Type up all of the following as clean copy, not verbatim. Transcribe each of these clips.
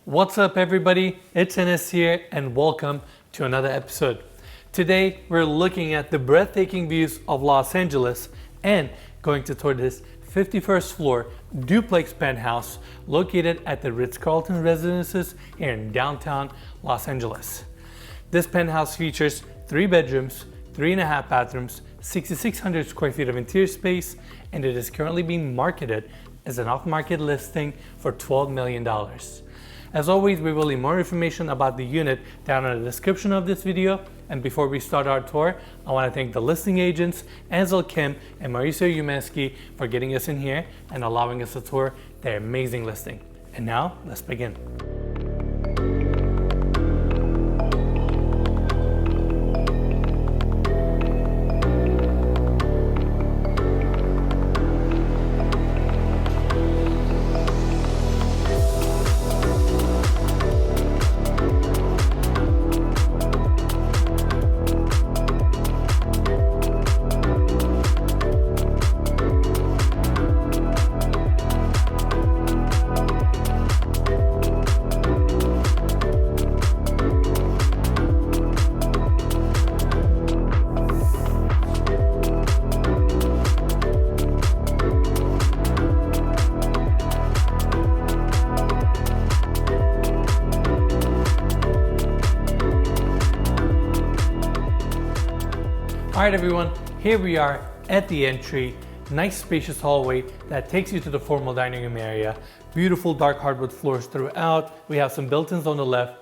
What's up everybody, it's Enes here and welcome to another episode. Today we're looking at the breathtaking views of Los Angeles and going to tour this 51st floor duplex penthouse located at the Ritz-Carlton Residences here in downtown Los Angeles. This penthouse features 3 bedrooms, 3.5 bathrooms, 6,600 square feet of interior space, and it is currently being marketed as an off-market listing for $12 million. As always, we will leave more information about the unit down in the description of this video. And before we start our tour, I want to thank the listing agents, Ansel and Mauricio Umansky, for getting us in here and allowing us to tour their amazing listing. And now, let's begin. Alright everyone, here we are at the entry. Nice spacious hallway that takes you to the formal dining room area. Beautiful dark hardwood floors throughout. We have some built-ins on the left,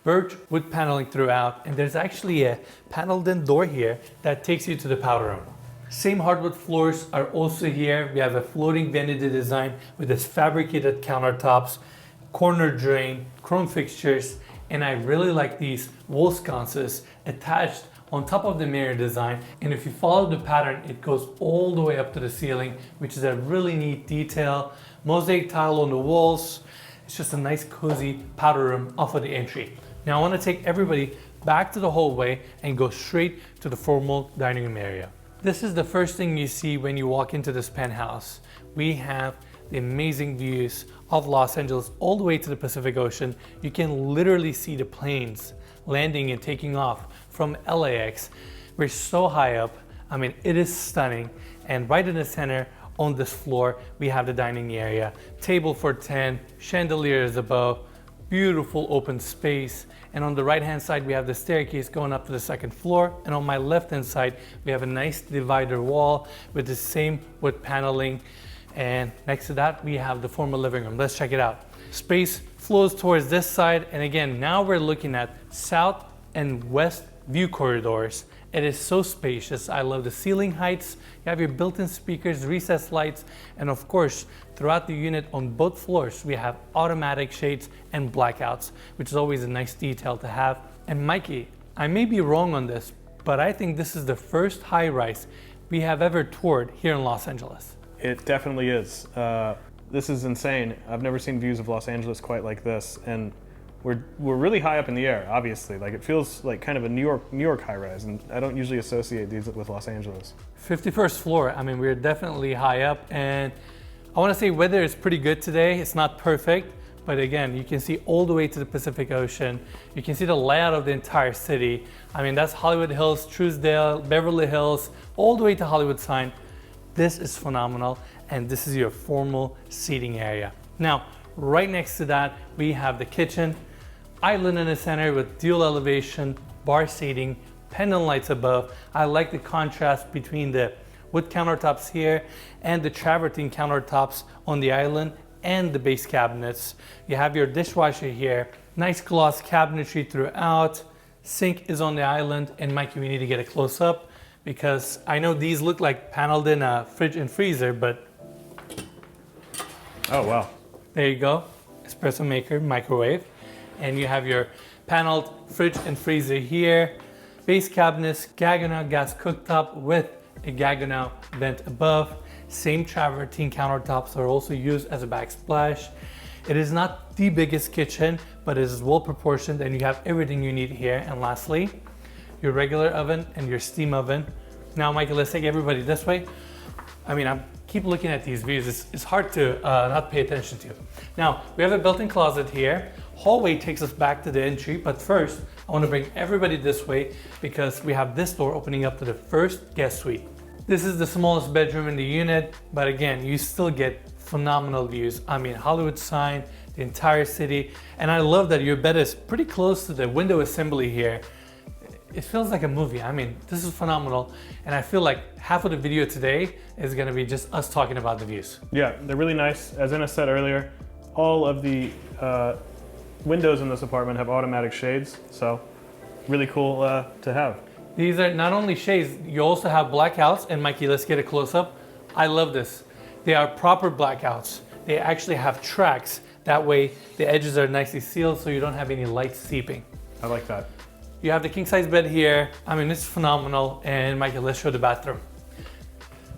birch wood paneling throughout, and there's actually a paneled-in door here that takes you to the powder room. Same hardwood floors are also here. We have a floating vanity design with this fabricated countertops, corner drain, chrome fixtures, and I really like these wall sconces attached on top of the mirror design, and if you follow the pattern it goes all the way up to the ceiling, which is a really neat detail. Mosaic tile on the walls. It's just a nice cozy powder room off of the entry. Now I want to take everybody back to the hallway and go straight to the formal dining room area. This is the first thing you see when you walk into this penthouse. We have the amazing views of Los Angeles all the way to the Pacific Ocean. You can literally see the planes landing and taking off from LAX. We're so high up. I mean, it is stunning. And right in the center on this floor, we have the dining area. Table for 10, chandeliers above, beautiful open space. And on the right-hand side, we have the staircase going up to the 2nd floor. And on my left-hand side, we have a nice divider wall with the same wood paneling. And next to that, we have the formal living room. Let's check it out. Space flows towards this side. And again, now we're looking at south and west view corridors. It is so spacious. I love the ceiling heights. You have your built-in speakers, recessed lights, and of course, throughout the unit on both floors, we have automatic shades and blackouts, which is always a nice detail to have. And Mikey, I may be wrong on this, but I think this is the first high-rise we have ever toured here in Los Angeles. It definitely is. This is insane. I've never seen views of Los Angeles quite like this, and we're really high up in the air. Obviously, like it feels like kind of a New York high rise, and I don't usually associate these with Los Angeles. 51st floor. I mean, we're definitely high up, and I want to say weather is pretty good today. It's not perfect, but again, you can see all the way to the Pacific Ocean. You can see the layout of the entire city. I mean, that's Hollywood Hills, Truesdale, Beverly Hills, all the way to Hollywood sign. This is phenomenal, and this is your formal seating area. Now, right next to that, we have the kitchen, island in the center with dual elevation, bar seating, pendant lights above. I like the contrast between the wood countertops here and the travertine countertops on the island and the base cabinets. You have your dishwasher here, nice gloss cabinetry throughout. Sink is on the island, and Mikey, we need to get a close up because I know these look like paneled in a fridge and freezer, but oh wow. There you go, espresso maker, microwave. And you have your paneled fridge and freezer here. Base cabinets, Gaggenau gas cooktop with a Gaggenau vent above. Same travertine countertops are also used as a backsplash. It is not the biggest kitchen, but it is well proportioned and you have everything you need here. And lastly, your regular oven and your steam oven. Now, Michael, let's take everybody this way. I mean, I keep looking at these views. It's hard to not pay attention to. Now, we have a built-in closet here. hallway takes us back to the entry, but first I want to bring everybody this way because we have this door opening up to the first guest suite. This is the smallest bedroom in the unit, but again, you still get phenomenal views. I mean, Hollywood sign, the entire city, and I love that your bed is pretty close to the window assembly here. It feels like a movie. I mean, this is phenomenal, and I feel like half of the video today is gonna be just us talking about the views. Yeah, they're really nice. As Enna said earlier, all of the windows in this apartment have automatic shades, so really cool to have. These are not only shades, you also have blackouts, and Mikey, let's get a close-up. I love this. They are proper blackouts. They actually have tracks. That way, the edges are nicely sealed so you don't have any light seeping. I like that. You have the king-size bed here. I mean, it's phenomenal. And Michael, let's show the bathroom.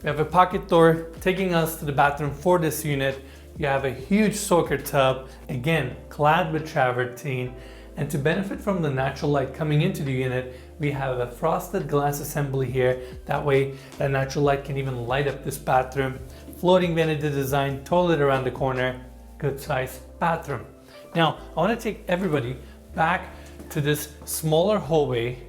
We have a pocket door taking us to the bathroom for this unit. You have a huge soaker tub, again, clad with travertine. And to benefit from the natural light coming into the unit, we have a frosted glass assembly here. That way, that natural light can even light up this bathroom. Floating vanity design, toilet around the corner, good size bathroom. Now, I want to take everybody back to this smaller hallway.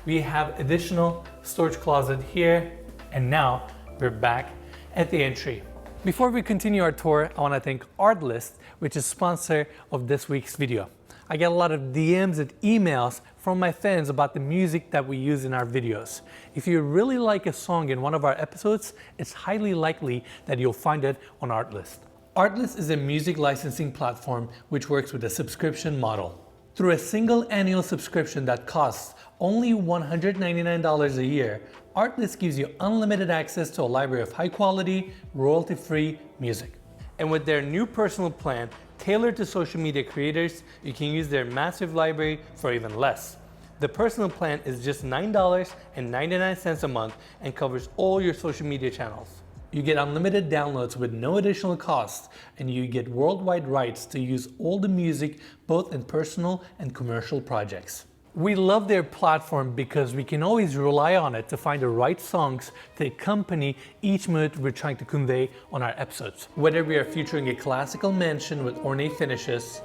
We have additional storage closet here, and now we're back at the entry. Before we continue our tour, I want to thank Artlist, which is sponsor of this week's video. I get a lot of DMs and emails from my fans about the music that we use in our videos. If you really like a song in one of our episodes, it's highly likely that you'll find it on Artlist. Artlist is a music licensing platform which works with a subscription model. Through a single annual subscription that costs only $199 a year, Artlist gives you unlimited access to a library of high quality, royalty-free music. And with their new personal plan, tailored to social media creators, you can use their massive library for even less. The personal plan is just $9.99 a month and covers all your social media channels. You get unlimited downloads with no additional cost, and you get worldwide rights to use all the music both in personal and commercial projects. We love their platform because we can always rely on it to find the right songs to accompany each mood we're trying to convey on our episodes. Whether we are featuring a classical mansion with ornate finishes,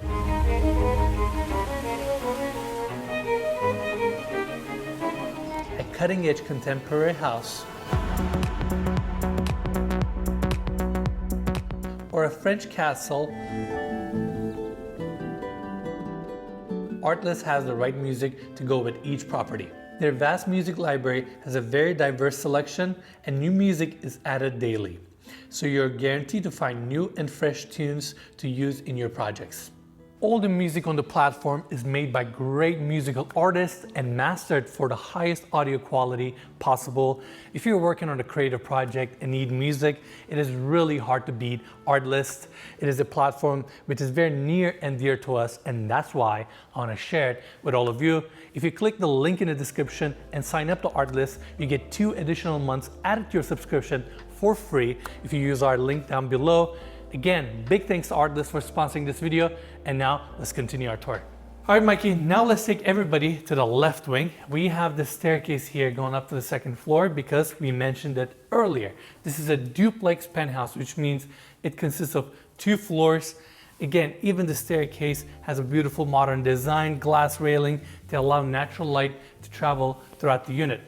a cutting-edge contemporary house, or a French castle, Artlist has the right music to go with each property. Their vast music library has a very diverse selection, and new music is added daily. So you're guaranteed to find new and fresh tunes to use in your projects. All the music on the platform is made by great musical artists and mastered for the highest audio quality possible. If you're working on a creative project and need music, it is really hard to beat Artlist. It is a platform which is very near and dear to us, and that's why I want to share it with all of you. If you click the link in the description and sign up to Artlist, you get 2 additional months added to your subscription for free if you use our link down below. Again, big thanks to Artlist for sponsoring this video, and now let's continue our tour. All right, Mikey, now let's take everybody to the left wing. We have the staircase here going up to the 2nd floor because we mentioned it earlier. This is a duplex penthouse, which means it consists of 2 floors. Again, even the staircase has a beautiful modern design, glass railing to allow natural light to travel throughout the unit.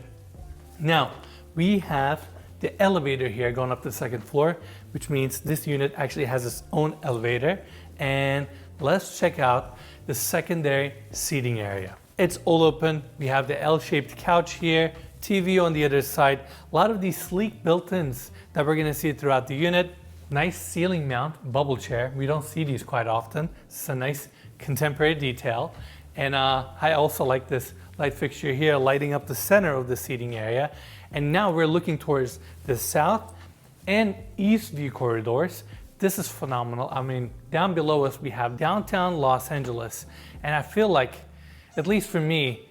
Now, we have the elevator here going up to the 2nd floor, which means this unit actually has its own elevator. And let's check out the secondary seating area. It's all open. We have the L-shaped couch here, TV on the other side. A lot of these sleek built-ins that we're gonna see throughout the unit. Nice ceiling mount bubble chair. We don't see these quite often. It's a nice contemporary detail. And I also like this light fixture here lighting up the center of the seating area. And now we're looking towards the south and east view corridors. This is phenomenal. I mean, down below us, we have downtown Los Angeles. And I feel like, at least for me,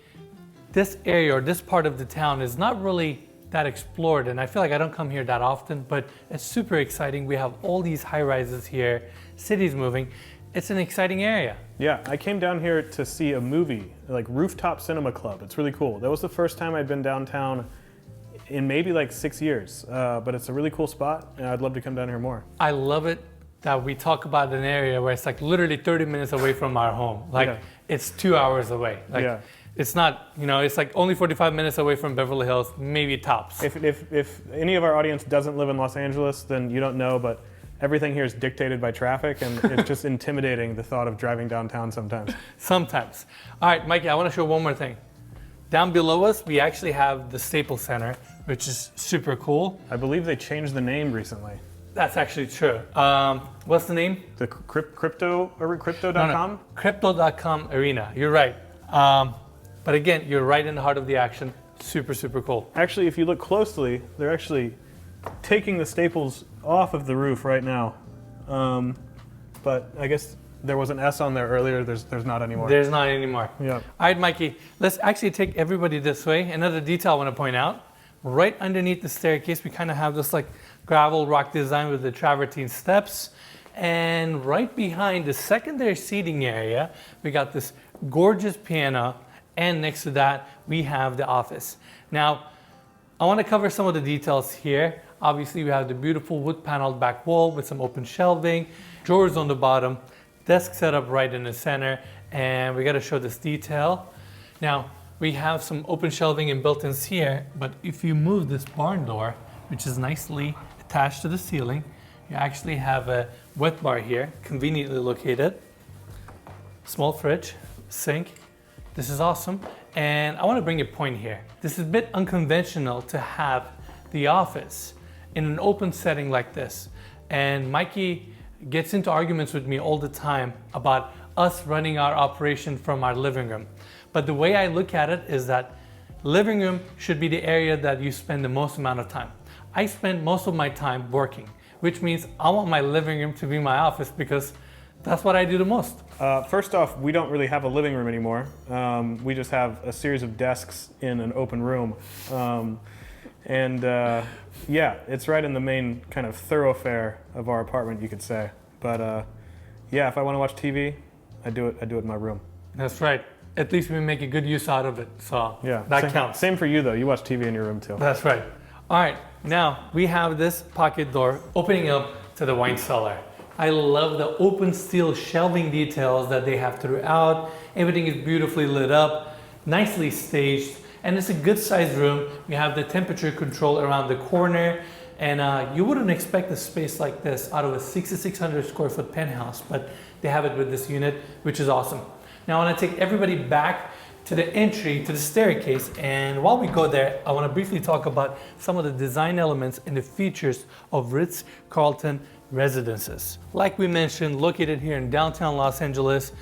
this area or this part of the town is not really that explored. And I feel like I don't come here that often, but it's super exciting. We have all these high rises here, cities moving. It's an exciting area. Yeah, I came down here to see a movie, like Rooftop Cinema Club. It's really cool. That was the first time I'd been downtown in maybe like 6 years, but it's a really cool spot, and I'd love to come down here more. I love it that we talk about an area where it's like literally 30 minutes away from our home. Like Yeah. it's 2 hours away. Like Yeah. it's not, you know, it's like only 45 minutes away from Beverly Hills, maybe tops. If any of our audience doesn't live in Los Angeles, then you don't know, but everything here is dictated by traffic, and it's just intimidating, the thought of driving downtown sometimes. Sometimes. All right, Mikey, I want to show one more thing. Down below us, we actually have the Staples Center, which is super cool. I believe they changed the name recently. That's actually true. What's the name? The crypto or crypto.com? No. Crypto.com Arena. You're right. But again, you're right in the heart of the action. Super, super cool. Actually, if you look closely, they're actually taking the staples off of the roof right now. But I guess there was an S on there earlier. There's not anymore. There's not anymore. Yeah. All right, Mikey, let's actually take everybody this way. Another detail I want to point out. Right underneath the staircase, we kind of have this like gravel rock design with the travertine steps. And right behind the secondary seating area, we got this gorgeous piano. And next to that, we have the office. Now, I want to cover some of the details here. Obviously, we have the beautiful wood paneled back wall with some open shelving, drawers on the bottom, desk set up right in the center, and we got to show this detail. Now, we have some open shelving and built-ins here, but if you move this barn door, which is nicely attached to the ceiling, you actually have a wet bar here, conveniently located, small fridge, sink. This is awesome. And I want to bring a point here. This is a bit unconventional to have the office in an open setting like this. And Mikey gets into arguments with me all the time about us running our operation from our living room. But the way I look at it is that living room should be the area that you spend the most amount of time. I spend most of my time working, which means I want my living room to be my office because that's what I do the most. First off, we don't really have a living room anymore. We just have a series of desks in an open room. Yeah, it's right in the main kind of thoroughfare of our apartment, you could say. But yeah, if I want to watch TV, I do it in my room. That's right. At least we make a good use out of it. So yeah, that counts. Same for you though. You watch TV in your room too. That's right. All right, now we have this pocket door opening up to the wine cellar. I love the open steel shelving details that they have throughout. Everything is beautifully lit up, nicely staged, and it's a good sized room. We have the temperature control around the corner, and you wouldn't expect a space like this out of a 6,600 square foot penthouse, but they have it with this unit, which is awesome. Now I want to take everybody back to the entry to the staircase, and while we go there, I want to briefly talk about some of the design elements and the features of Ritz-Carlton Residences. Like we mentioned, located here in downtown Los Angeles,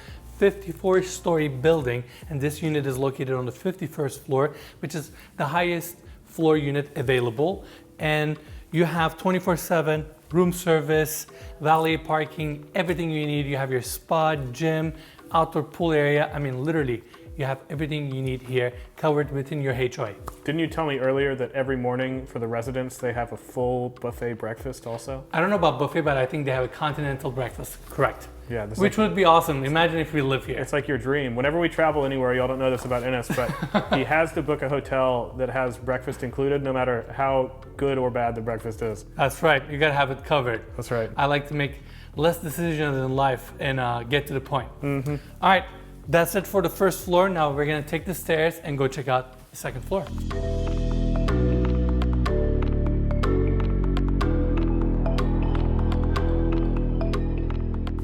54-story building, and this unit is located on the 51st floor, which is the highest floor unit available. And you have 24/7 room service, valet parking, everything you need. You have your spa, gym, outdoor pool area. I mean, literally, you have everything you need here covered within your HOA. Didn't you tell me earlier that every morning for the residents they have a full buffet breakfast also? I don't know about buffet, but I think they have a continental breakfast. Correct. Yeah. Which would be awesome. Imagine if we live here. It's like your dream. Whenever we travel anywhere, y'all don't know this about Enes, but he has to book a hotel that has breakfast included, no matter how good or bad the breakfast is. That's right. You gotta have it covered. That's right. I like to make less decisions in life and get to the point. Mm-hmm. All right. That's it for the first floor. Now we're gonna take the stairs and go check out the second floor.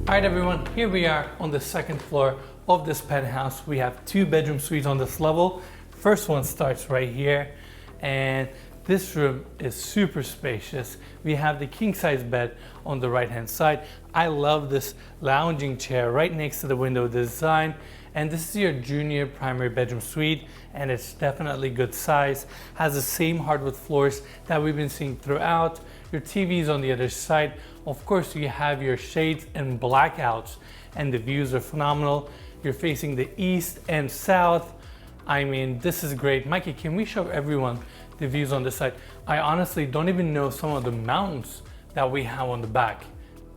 All right, everyone, here we are on the second floor of this penthouse. We have 2 bedroom suites on this level. First one starts right here, and this room is super spacious. We have the king size bed on the right hand side. I love this lounging chair right next to the window design. And this is your junior primary bedroom suite, and it's definitely good size. Has the same hardwood floors that we've been seeing throughout. Your TV's on the other side. Of course, you have your shades and blackouts, and the views are phenomenal. You're facing the east and south. I mean, this is great. Mikey, can we show everyone the views on this side? I honestly don't even know some of the mountains that we have on the back.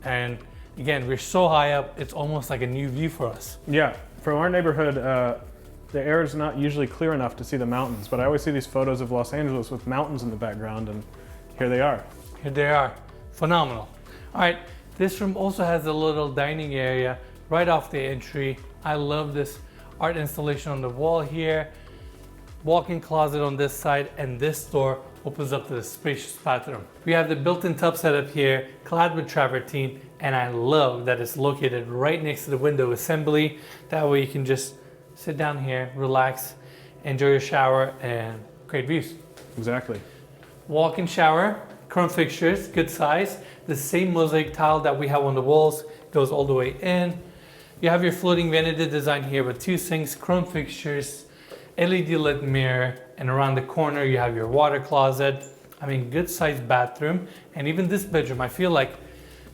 And again, we're so high up, it's almost like a new view for us. Yeah, from our neighborhood, the air is not usually clear enough to see the mountains, but I always see these photos of Los Angeles with mountains in the background, and here they are. Here they are. Phenomenal. All right, This room also has a little dining area right off the entry. I love this art installation on the wall here. Walk-in closet on this side, and this door opens up to the spacious bathroom. We have the built-in tub setup here, clad with travertine, and I love that it's located right next to the window assembly. That way you can just sit down here, relax, enjoy your shower, and great views. Exactly. Walk-in shower, chrome fixtures, good size. The same mosaic tile that we have on the walls goes all the way in. You have your floating vanity design here with 2 sinks, chrome fixtures, LED lit mirror, and around the corner you have your water closet. I mean, good sized bathroom. And even this bedroom, I feel like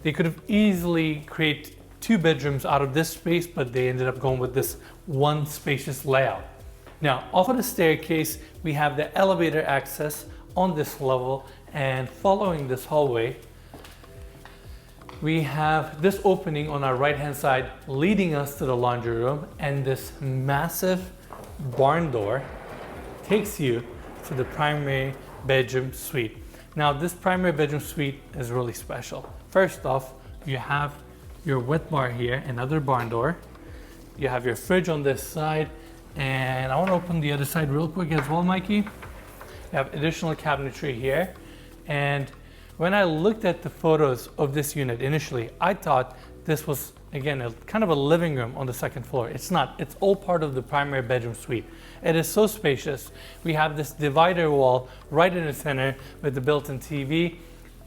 they could have easily created 2 bedrooms out of this space, but they ended up going with this one spacious layout. Now, off of the staircase, we have the elevator access on this level, and following this hallway, we have this opening on our right hand side leading us to the laundry room, and this massive barn door takes you to the primary bedroom suite. Now, this primary bedroom suite is really special. First off, you have your wet bar here, another barn door. You have your fridge on this side, and I want to open the other side real quick as well, Mikey. You have additional cabinetry here, and when I looked at the photos of this unit initially, I thought this was, again, a kind of a living room on the second floor. It's not. It's all part of the primary bedroom suite. It is so spacious. We have this divider wall right in the center with the built-in TV.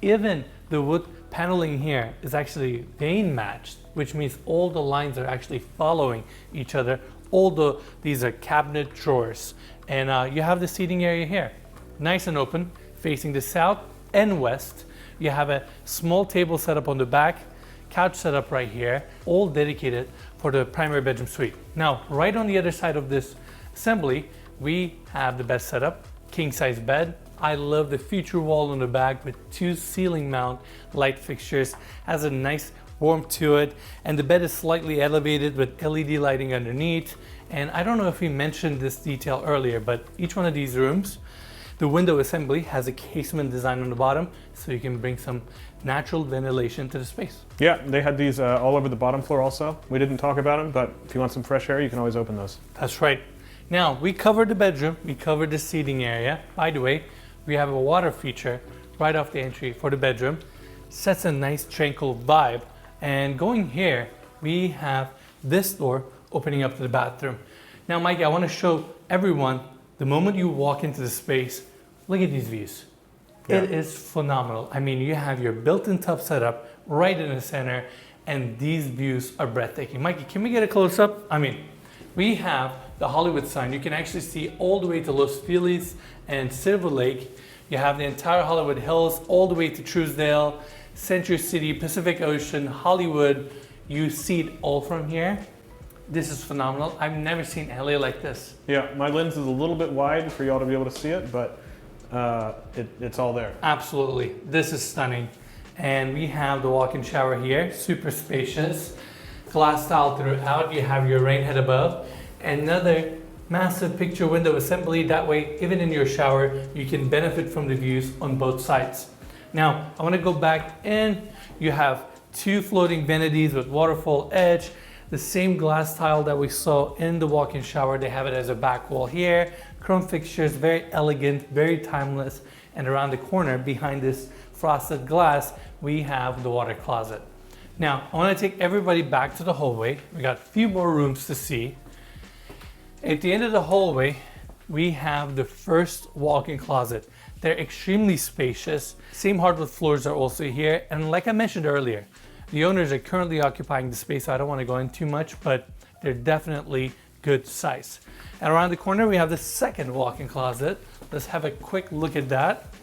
Even the wood paneling here is actually vein matched, which means all the lines are actually following each other. Although these are cabinet drawers. And you have the seating area here. Nice and open, facing the south and west. You have a small table set up on the back, couch set up right here, all dedicated for the primary bedroom suite. Now, right on the other side of this assembly, we have the bed setup, king size bed. I love the feature wall on the back with 2 ceiling mount light fixtures, has a nice warmth to it, and the bed is slightly elevated with LED lighting underneath. And I don't know if we mentioned this detail earlier, but each one of these rooms, the window assembly has a casement design on the bottom, so you can bring some natural ventilation to the space. Yeah, they had these all over the bottom floor also. We didn't talk about them, but if you want some fresh air, you can always open those. That's right. Now, we covered the bedroom, we covered the seating area. By the way, we have a water feature right off the entry for the bedroom. Sets a nice tranquil vibe. And going here, we have this door opening up to the bathroom. Now, Mikey, I want to show everyone, the moment you walk into the space, look at these views. Yeah. It is phenomenal. I mean, you have your built-in tub setup right in the center, and these views are breathtaking. Mikey, can we get a close-up? I mean, we have the Hollywood sign. You can actually see all the way to Los Feliz and Silver Lake. You have the entire Hollywood Hills, all the way to Truesdale, Century City, Pacific Ocean, Hollywood. You see it all from here. This is phenomenal. I've never seen LA like this. Yeah, my lens is a little bit wide for y'all to be able to see it, but it's all there. Absolutely. This is stunning. And we have the walk-in shower here, super spacious. Glass tile throughout. You have your rain head above. Another massive picture window assembly. That way, even in your shower, you can benefit from the views on both sides. Now, I want to go back in. You have 2 floating vanities with waterfall edge. The same glass tile that we saw in the walk-in shower, they have it as a back wall here. Chrome fixtures, very elegant, very timeless. And around the corner, behind this frosted glass, we have the water closet. Now, I want to take everybody back to the hallway. We got a few more rooms to see. At the end of the hallway, we have the first walk-in closet. They're extremely spacious. Same hardwood floors are also here. And like I mentioned earlier, the owners are currently occupying the space, so I don't want to go in too much, but they're definitely good size. And around the corner, we have the second walk-in closet. Let's have a quick look at that.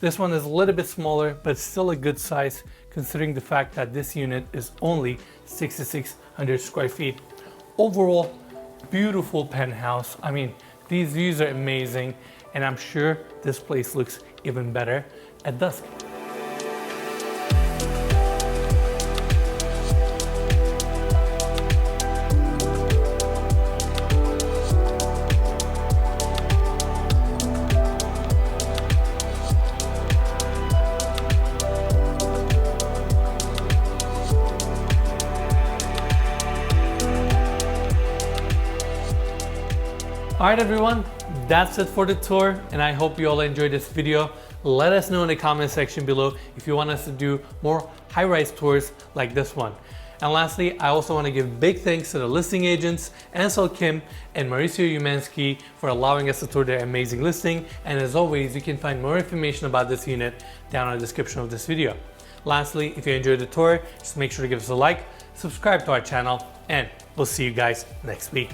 This one is a little bit smaller, but still a good size, considering the fact that this unit is only 6,600 square feet. Overall, beautiful penthouse. I mean, these views are amazing, and I'm sure this place looks even better at dusk. All right, everyone, that's it for the tour, and I hope you all enjoyed this video. Let us know in the comment section below if you want us to do more high-rise tours like this one. And lastly, I also want to give big thanks to the listing agents, Ansel Kim and Mauricio Umansky, for allowing us to tour their amazing listing. And as always, you can find more information about this unit down in the description of this video. Lastly, if you enjoyed the tour, just make sure to give us a like, subscribe to our channel, and we'll see you guys next week.